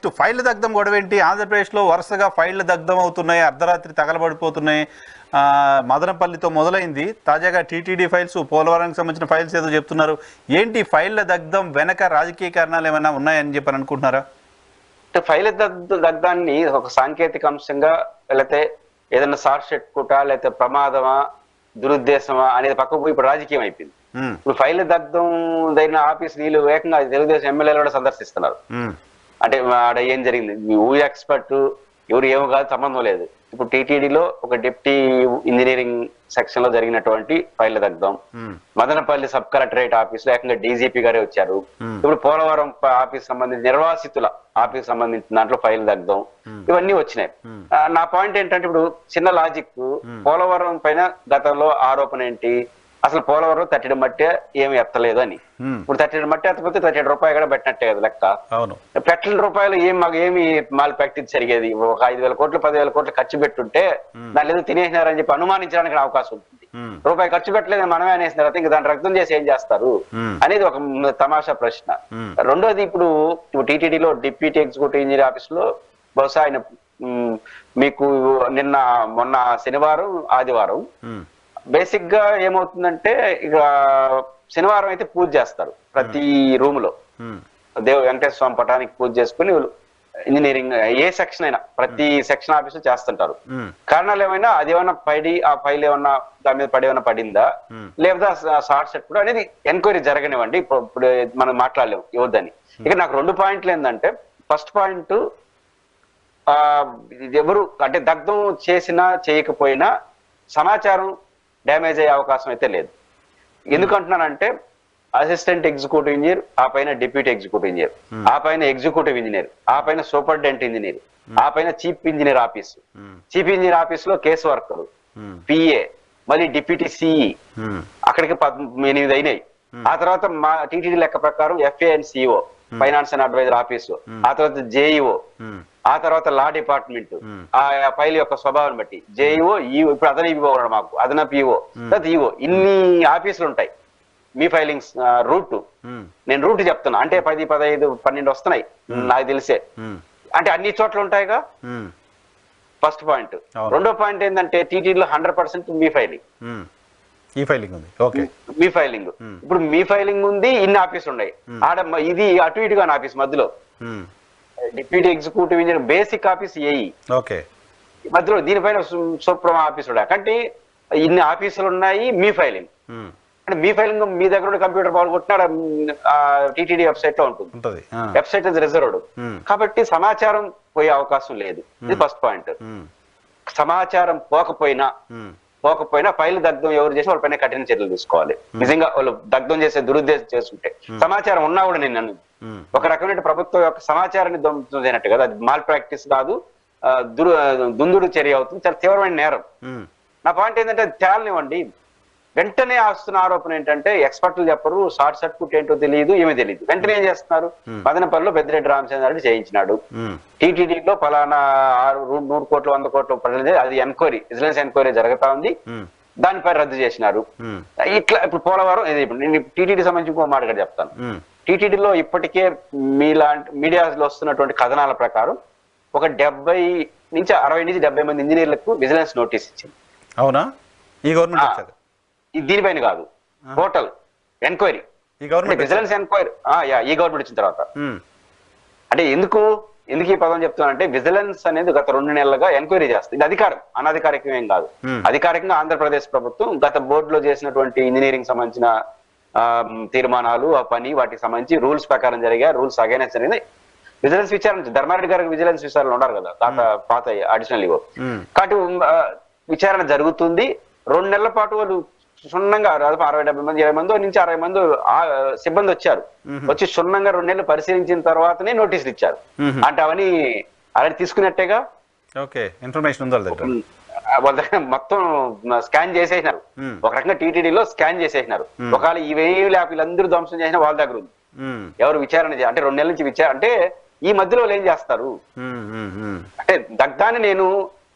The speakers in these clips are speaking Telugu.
నెక్స్ట్ ఫైళ్ళ దగ్ధం గొడవ ఏంటి? ఆంధ్రప్రదేశ్లో వరుసగా ఫైళ్ళ దగ్ధం అవుతున్నాయి, అర్ధరాత్రి తగలబడిపోతున్నాయి. మదనపల్లితో మొదలైంది, తాజాగా టీటీడీ ఫైల్స్, పోలవరానికి సంబంధించిన ఫైల్స్ ఏదో చెప్తున్నారు. ఏంటి ఫైళ్ళ దగ్ధం వెనక రాజకీయ కారణాలు ఏమైనా ఉన్నాయని చెప్పని అనుకుంటున్నారా? ఫైళ్ళ దగ్ధాన్ని ఒక సాంకేతిక అంశంగా, లేకపోతే ఏదైనా షార్ట్ సర్క్యూట, లేకపోతే ప్రమాదమా, దురుద్దేశమా అనేది పక్కకు పోయి ఇప్పుడు రాజకీయం అయిపోయింది. ఇప్పుడు ఫైల్ దగ్ధం జరిగిన ఆఫీస్ నీళ్ళు ఏకంగా తెలుగుదేశం ఎమ్మెల్యేలు కూడా సందర్శిస్తున్నారు. అంటే ఆడ ఏం జరిగింది, ఊ ఎక్స్పర్ట్ ఎవరు ఏమో కాదు, సంబంధం లేదు. ఇప్పుడు టీటీడీలో ఒక డిప్టీ ఇంజనీరింగ్ సెక్షన్ లో జరిగినటువంటి ఫైల్ దగ్ధం, మదనపల్లి సబ్ కలెక్టరేట్ ఆఫీస్ లో ఏకంగా డీజీపీ గారే వచ్చారు. ఇప్పుడు పోలవరం ఆఫీస్ సంబంధించి నిర్వాసితుల ఆఫీస్ సంబంధించిన దాంట్లో ఫైల్ దగ్ధం, ఇవన్నీ వచ్చినాయి. నా పాయింట్ ఏంటంటే, ఇప్పుడు చిన్న లాజిక్, పోలవరం పైన గతంలో ఆరోపణ ఏంటి, అసలు పోలవరం తట్టడం మట్టే ఏమి ఎత్తలేదు అని. ఇప్పుడు తట్టడం మట్టి ఎత్తపోతే 37 రూపాయలు కూడా పెట్టినట్టే కదా లెక్క. పెట్టిన రూపాయలు మాకు ఏమి మాల్ ప్రాక్టీస్ జరిగేది. ఒక 5,000 కోట్లు 10,000 కోట్లు ఖర్చు పెట్టుంటే దాన్ని ఏదో తినేసినారని చెప్పి అనుమానించడానికి అవకాశం ఉంటుంది. రూపాయి ఖర్చు పెట్టలేదు మనమే అనేసిన తర్వాత ఇంకా దాన్ని రక్తం చేసి ఏం చేస్తారు అనేది ఒక తమాషా ప్రశ్న. రెండోది, ఇప్పుడు టీటీడీలో డిప్యూటీ ఎగ్జిక్యూటివ్ ఇంజనీర్ ఆఫీస్ లో బహుశా ఆయన మీకు మొన్న శనివారం ఆదివారం బేసిక్ గా ఏమవుతుందంటే, ఇక శనివారం అయితే పూజ చేస్తారు ప్రతి రూమ్ లో, వెంకటేశ్వర స్వామి పటానికి పూజ చేసుకుని ఇంజనీరింగ్ ఏ సెక్షన్ అయినా ప్రతి సెక్షన్ ఆఫీస్ చేస్తుంటారు. కారణాలు ఏమైనా, అదేమన్నా ఆ ఫైల్ ఏమన్నా దాని మీద ఏమైనా పడిందా, లేదా షార్ట్ సర్క్యూట్ అనేది ఎంక్వైరీ జరగనివ్వండి. ఇప్పుడు మనం మాట్లాడలేము ఇవ్వద్దని. ఇక నాకు 2 పాయింట్లు ఏంటంటే, ఫస్ట్ పాయింట్, ఎవరు అంటే దగ్ధం చేసినా చేయకపోయినా సమాచారం డ్యామేజ్ అయ్యే అవకాశం అయితే లేదు. ఎందుకంటున్నానంటే, అసిస్టెంట్ ఎగ్జిక్యూటివ్ ఇంజనీర్, ఆ పైన డిప్యూటీ ఎగ్జిక్యూటివ్ ఇంజనీర్, ఆ పైన ఎగ్జిక్యూటివ్ ఇంజనీర్, ఆ పైన సూపరింటెండెంట్ ఇంజనీర్, ఆ పైన chief engineer office, chief engineer office లో కేసు వర్కరు, పిఏ, మళ్ళీ డిప్యూటీ సిఈ, అక్కడికి 8 అయినాయి. ఆ తర్వాత మా టీటీడీ లెక్క ప్రకారం FA and CEO, finance and advisor office, ఆ తర్వాత జేఈఓ, ఆ తర్వాత లా డిపార్ట్మెంట్, ఆ ఫైల్ యొక్క స్వభావాన్ని బట్టి జేఈఓ, ఇప్పుడు అదన ఈఓ ఉన్నాడు మాకు, అదనపు ఈఓ, తర్వాత ఈఓ, ఇన్ని ఆఫీసులు ఉంటాయి. మీ ఫైలింగ్స్ రూట్, నేను రూట్ చెప్తున్నా, అంటే 10, 15, 12 వస్తున్నాయి నాకు తెలిసే. అంటే అన్ని చోట్ల ఉంటాయిగా, ఫస్ట్ పాయింట్. రెండో పాయింట్ ఏంటంటే, టీటీడీలో 100% మీ ఫైలింగ్, మీ ఫైలింగ్. ఇప్పుడు మీ ఫైలింగ్ ఉంది, ఇన్ని ఆఫీసులు ఉన్నాయి ఆడ, ఇది అటు ఇటుగా ఆఫీస్ మధ్యలో deputy executive engineer basic office AE, మధ్యలో దీనిపైన సూప్రమా ఆఫీస్ అంటే ఇన్ని ఆఫీసులు ఉన్నాయి. మీ ఫైలింగ్ అంటే, మీ ఫైలింగ్ మీ దగ్గర కంప్యూటర్ పాల్గొట్టినా టీటీడీ వెబ్సైట్ లో ఉంటుంది. వెబ్సైట్ ఇస్ రిజర్వ్డ్, కాబట్టి సమాచారం పోయే అవకాశం లేదు. ఇది ఫస్ట్ పాయింట్. సమాచారం పోకపోయినా ఫైల్ దగ్ధం ఎవరు చేసి వాళ్ళపైన కఠిన చర్యలు తీసుకోవాలి. నిజంగా వాళ్ళు దగ్ధం చేసే దురుద్దేశం చేస్తుంటే, సమాచారం ఉన్నా కూడా నేను ఒక రకమైన ప్రభుత్వం యొక్క సమాచారాన్ని ధ్వంసం చేయనట్టు కదా, అది మాల్ ప్రాక్టీస్ కాదు, దుందుడు చర్య అవుతుంది, చాలా తీవ్రమైన నేరం. నా పాయింట్ ఏంటంటే, తేలనివ్వండి. వెంటనే వస్తున్న ఆరోపణ ఏంటంటే, ఎక్స్పర్ట్లు చెప్పరు, షార్ట్ సర్క్యూట్ ఏంటో తెలియదు, ఏమీ తెలియదు. వెంటనే ఏం చేస్తున్నారు, మదనపల్లిలో పెద్దిరెడ్డి రామచంద్రారెడ్డి చేయించినాడు, టీటీడీలో ఫలానా 100 కోట్లు 100 కోట్లు పడింది, అది ఎంక్వైరీ, విజిలెన్స్ ఎంక్వైరీ జరుగుతా ఉంది, దానిపై రద్దు చేసినారు. ఇట్లా ఇప్పుడు పోలవరం, ఇప్పుడు నేను టీటీడీ సంబంధించి ఇంకో మాట కూడా చెప్తాను. టీటీడీలో ఇప్పటికే మీలాంటి మీడియాలో వస్తున్నటువంటి కథనాల ప్రకారం ఒక 60 నుంచి 70 మంది ఇంజనీర్లకు విజిలెన్స్ నోటీస్ ఇచ్చింది. అవునా? ఈ గవర్నమెంట్ దీనిపైన కాదు, టోటల్ ఎంక్వైరీ, విజిలెన్స్ ఎంక్వైరీ ఈ గవర్నమెంట్ వచ్చిన తర్వాత. అంటే ఎందుకు ఈ పదం చెప్తున్నానంటే, విజిలెన్స్ అనేది గత 2 నెలలుగా ఎంక్వైరీ చేస్తుంది. ఇది అధికారం, అనధికారికం ఏం కాదు. అధికారికంగా ఆంధ్రప్రదేశ్ ప్రభుత్వం గత బోర్డులో చేసినటువంటి ఇంజనీరింగ్ సంబంధించిన తీర్మానాలు, ఆ పని, వాటికి సంబంధించి రూల్స్ ప్రకారం జరిగా, రూల్స్ అగైనెస్ట్ జరిగింది. విజిలెన్స్ విచారణ, ధర్మారెడ్డి గారికి విజిలెన్స్ విచారణ ఉన్నారు కదా, పాత అడిషనల్ ఇవో, కాబట్టి విచారణ జరుగుతుంది. 2 నెలల పాటు వాళ్ళు క్షుణ్ణంగా 60-70 మంది 20 మంది నుంచి 60 మంది సిబ్బంది వచ్చారు. వచ్చి క్షుణ్ణంగా 2 నెలలు పరిశీలించిన తర్వాతనే నోటీసులు ఇచ్చారు. అంటే అవన్నీ అలాంటి తీసుకున్నట్టేగా. ఇన్ఫర్మేషన్ వాళ్ళ దగ్గర మొత్తం స్కాన్ చేసేసినారు, ఒక రకంగా టీటీడీలో స్కాన్ చేసేసినారు. ఒకవేళ ఇవేమి లేక వీళ్ళందరూ ధ్వంసం చేసిన వాళ్ళ దగ్గర ఉంది. ఎవరు విచారణ అంటే 2 నెలల నుంచి విచారణ అంటే, ఈ మధ్యలో వాళ్ళు ఏం చేస్తారు అంటే, దగ్ధాన్ని నేను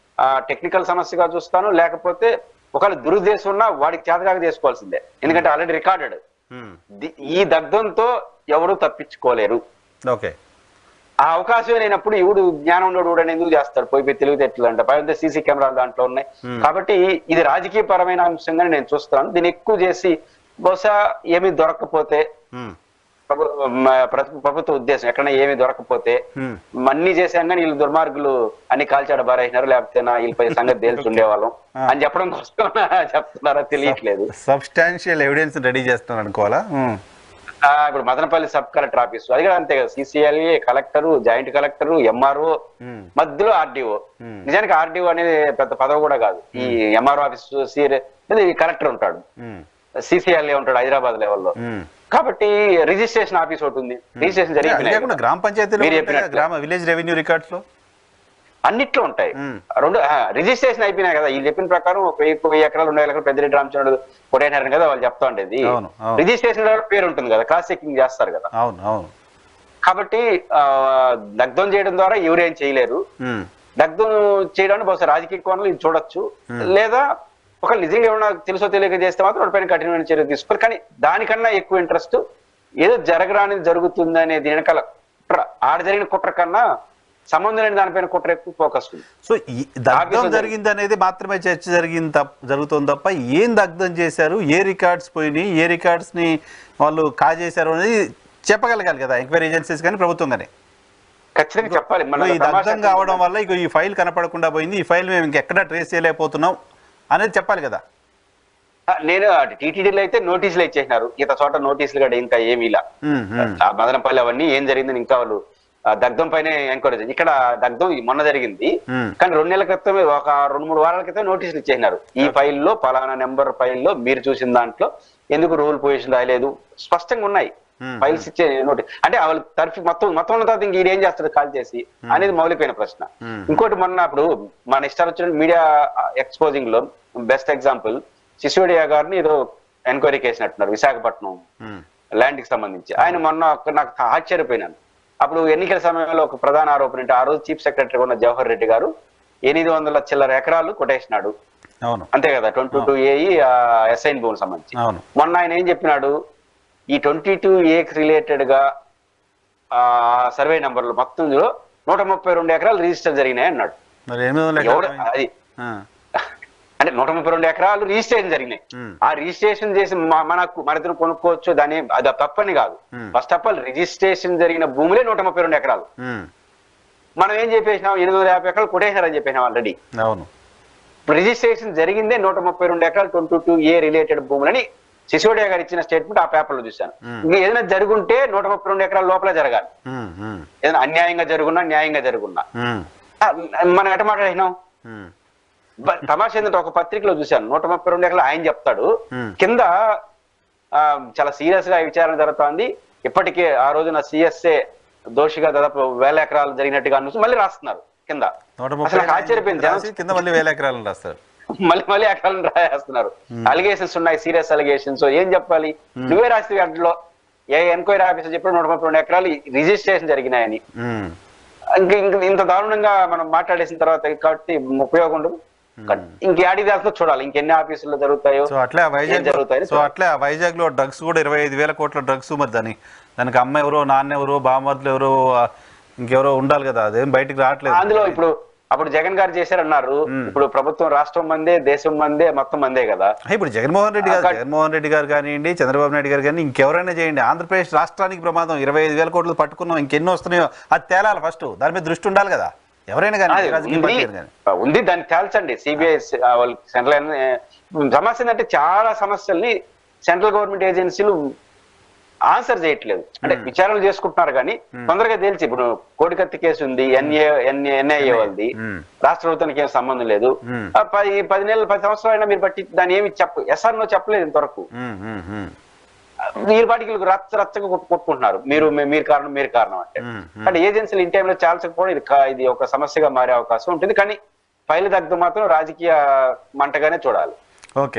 టెక్నికల్ సమస్యగా చూస్తాను, లేకపోతే ఒకవేళ దురుద్దేశం ఉన్నా వాడికి చేతకాక చేసుకోవాల్సిందే, ఎందుకంటే ఆల్రెడీ రికార్డెడ్. ఈ దగ్ధంతో ఎవరు తప్పించుకోలేరు. ఆ అవకాశం లేనప్పుడు ఇవుడు జ్ఞానం ఉన్నోడు ఎందుకు చేస్తాడు, పోయి తెలివితేటలు అంట పైన సీసీ కెమెరాలు దాంట్లో ఉన్నాయి. కాబట్టి ఇది రాజకీయ పరమైన అంశంగా నేను చూస్తాను. దీన్ని ఎక్కువ చేసి బహుశా ఏమీ దొరకకపోతే ప్రభుత్వ ఉద్దేశం ఎక్కడైనా ఏమి దొరకపోతే అన్ని చేశాం కానీ వీళ్ళు దుర్మార్గులు అన్ని కాల్చాడు బారేసినారు, లేకపోతే వీళ్ళపై సంగతి తేల్చుండేవాళ్ళం అని చెప్పడం కోసం చెప్తున్నారా తెలియట్లేదు. సబ్స్టాన్షియల్ ఎవిడెన్స్ రెడీ చేస్తాను అనుకోవాలా. ఇప్పుడు మదనపల్లి సబ్ కలెక్టర్ ఆఫీస్ అది కూడా అంతే కదా, CCLA collector, joint collector, MRO, మధ్యలో ఆర్డీఓ. నిజానికి ఆర్డీఓ అనేది పెద్ద పదవి కూడా కాదు. ఈ ఎంఆర్ఓ ఆఫీస్ కలెక్టర్ ఉంటాడు, సిసిఎల్ఏ ఉంటాడు హైదరాబాద్ లెవెల్లో. కాబట్టి రిజిస్ట్రేషన్ ఆఫీస్ ఒకటి ఉంది, రిజిస్ట్రేషన్ జరిగింది గ్రామ పంచాయతీ విలేజ్ రెవెన్యూ రికార్డ్స్ లో అన్నిట్లో ఉంటాయి. రెండు రిజిస్ట్రేషన్ అయిపోయినాయి కదా, వీళ్ళు చెప్పిన ప్రకారం 1000 ఎకరాలు 2,000 ఎకరాలు పెద్దిరెడ్డి రామచంద్రుడు కొట్టేనారని కదా వాళ్ళు చెప్తా ఉండేది. రిజిస్ట్రేషన్ పేరు ఉంటుంది కదా, క్రాస్ చెకింగ్ చేస్తారు కదా. కాబట్టి దగ్ధం చేయడం ద్వారా ఎవరేం చేయలేరు. దగ్ధం చేయడానికి బహుశా రాజకీయ కోణంలో ఇది చూడొచ్చు. లేదా ఒక నిజంగా ఏమన్నా తెలుసో తెలియక చేస్తే మాత్రం వాడిపైన కఠినమైన చర్య తీసుకోవాలి. కానీ దానికన్నా ఎక్కువ ఇంట్రెస్ట్ ఏదో జరగరానిది జరుగుతుంది అనేది వెనకాల కుట్ర, ఆడ జరిగిన కుట్ర కన్నా సంబంధం లేని దానిపైన కుట్ర ఎక్కువ ఫోకస్ ఉంది. సో దగ్ధం జరిగింది అనేది మాత్రమే చర్చ జరుగుతుంది తప్ప ఏం దగ్ధం చేశారు, ఏ రికార్డ్స్ పోయినాయి, ఏ రికార్డ్స్ ని వాళ్ళు కాజేశారు అనేది చెప్పగలగాలి కదా ఎంక్వైరీ ఏజెన్సీస్ కానీ ప్రభుత్వం కానీ. ఖచ్చితంగా చెప్పాలి. ఈ దగ్ధం కావడం వల్ల ఇక ఈ ఫైల్ కనపడకుండా పోయింది, ఈ ఫైల్ మేము ఇంకెక్కడా ట్రేస్ చేయలేకపోతున్నాం అనేది చెప్పాలి కదా. నేను టీటీడీలో అయితే నోటీసులు ఇచ్చేసినారు, ఇంత చోట నోటీసులు కూడా ఇంకా ఏమీ ఇలా మదనపల్లి అవన్నీ ఏం జరిగిందని ఇంకా వాళ్ళు దగ్ధం పైన ఎంక్వైరీ. ఇక్కడ దగ్ధం మొన్న జరిగింది కానీ 2 నెలల క్రితమే, ఒక 2-3 వారాల క్రితం నోటీసులు ఇచ్చేసినారు. ఈ ఫైల్లో పలానా నెంబర్ ఫైల్లో మీరు చూసిన దాంట్లో ఎందుకు రూల్ పొజిషన్ రాయలేదు, స్పష్టంగా ఉన్నాయి ఫైల్స్ ఇచ్చే నోటీస్. అంటే వాళ్ళు తరఫు మొత్తం ఉన్న తర్వాత ఇంక ఏం చేస్తారు కాల్ చేసి అనేది మౌలికమైన ప్రశ్న. ఇంకోటి మొన్న అప్పుడు మన ఇష్టాలు వచ్చిన మీడియా ఎక్స్పోజింగ్ లో బెస్ట్ ఎగ్జాంపుల్ సిసోడియా గారిని ఏదో ఎంక్వైరీకి వేసినట్టున్నారు విశాఖపట్నం ల్యాండ్ కి సంబంధించి. ఆయన మొన్న నాకు ఆశ్చర్యపోయినాను. అప్పుడు ఎన్నికల సమయంలో ఒక ప్రధాన ఆరోపణ ఏంటి, ఆ రోజు చీఫ్ సెక్రటరీ ఉన్న జవహర్ రెడ్డి గారు 800 చిల్లర ఎకరాలు కొట్టేసినాడు, అంతే కదా 22A ఎస్ఐన్ భూమికి సంబంధించి. మొన్న ఆయన ఏం చెప్పినాడు, ఈ 22A రిలేటెడ్ గా సర్వే నంబర్లు మొత్తం 132 ఎకరాలు రిజిస్టర్ జరిగినాయి అన్నాడు. అది అంటే 132 ఎకరాలు రిజిస్ట్రేషన్ జరిగినాయి. ఆ రిజిస్ట్రేషన్ చేసి మరిద్దరు కొనుక్కోవచ్చు, దాని అది తప్పని కాదు. ఫస్ట్ ఆఫ్ ఆల్ రిజిస్ట్రేషన్ జరిగిన భూములే 132 ఎకరాలు. మనం ఏం చెప్పేసినాం, 850 ఎకరాలు కొట్టేసినారని చెప్పేసినాం ఆల్రెడీ. రిజిస్ట్రేషన్ జరిగిందే 132 ఎకరాలు 22A రిలేటెడ్ భూములని సిసోడియా గారు ఇచ్చిన స్టేట్మెంట్ ఆ పేపర్ లో చూశాను. ఇంకా ఏదైనా జరుగుంటే 132 ఎకరాల లోపల జరగాలి. ఏదైనా అన్యాయంగా జరుగున్నా న్యాయంగా జరుగున్నా మనం ఎట మాట్లాడినాం. తమాషా ఏంటంటే ఒక పత్రికలో చూశాను 132 ఎకరాలు ఆయన చెప్తాడు, కింద చాలా సీరియస్ గా విచారణ జరుగుతోంది, ఇప్పటికే ఆ రోజున సిఎస్ఏ దోషిగా దాదాపు 1000 ఎకరాలు జరిగినట్టుగా మళ్ళీ రాస్తున్నారు కింద. అసలు ఆశ్చర్యపోయింది, కింద మళ్ళీ 1000 ఎకరాలను రాస్తారు, మళ్ళీ ఎకరాలను రాయేస్తున్నారు. అలిగేషన్స్ ఉన్నాయి, సీరియస్ అలిగేషన్స్. ఏం చెప్పాలి, నువ్వే రాస్తే వాటిలో ఏ ఎంక్వైరీ ఆఫీసర్ చెప్పిన 132 ఎకరాలు రిజిస్ట్రేషన్ జరిగినాయని. ఇంత దారుణంగా మనం మాట్లాడేసిన తర్వాత కాబట్టి ఉపయోగం ఉండదు. ఇంకేడి దాంట్లో చూడాలి ఇంకెన్ని ఆఫీసుల్లో జరుగుతాయో. సో అట్లా వైజాగ్ లో డ్రగ్స్ కూడా 25,000 కోట్ల డ్రగ్స్. మరి దానికి అమ్మ ఎవరో, నాన్న ఎవరో, బామర్దులు ఎవరో, ఇంకెవరో ఉండాలి కదా, అదేం బయటికి రావట్లేదు. అందులో అప్పుడు జగన్ గారు చేశారన్నారు, ఇప్పుడు ప్రభుత్వం రాష్ట్రం మందే, దేశం మందే, మొత్తం మందే కదా. ఇప్పుడు జగన్మోహన్ రెడ్డి గారు కానివ్వండి, చంద్రబాబు నాయుడు గారు కానీ ఇంకెవరైనా చేయండి, ఆంధ్రప్రదేశ్ రాష్ట్రానికి ప్రమాదం. 25,000 కోట్లు పట్టుకున్నాం, ఇంకెన్నో వస్తున్నాయో అది తేలాలి. ఫస్ట్ దాని మీద దృష్టి ఉండాలి కదా ఎవరైనా కానీ. ఉంది, దాన్ని తేల్చండి. సిబిఐ సెంట్రల్ సమస్య ఏంటంటే చాలా సమస్యల్ని సెంట్రల్ గవర్నమెంట్ ఏజెన్సీలు ఆన్సర్ చేయట్లేదు. అంటే విచారణలు చేసుకుంటున్నారు కానీ తొందరగా తేల్చి. ఇప్పుడు కోడికత్తి కేసు ఉంది, ఎన్ఐఏ వాళ్ళది, రాష్ట్ర ప్రభుత్వానికి ఏం సంబంధం లేదు. 10 సంవత్సరాలు అయినా మీరు బట్టి దాన్ని ఏమి ఎస్ఆర్ నో చెప్పలేదు ఇంతవరకు. మీరు పాటికి రచ్చగా కొట్టుకుంటున్నారు, మీరు కారణం అంటే. అంటే ఏజెన్సీలు ఇన్ టైంలో చాల్చకపోవడం ఇది ఒక సమస్యగా మారే అవకాశం ఉంటుంది. కానీ ఫైల్ దగ్ధం మాత్రం రాజకీయ మంటగానే చూడాలి. ఓకే.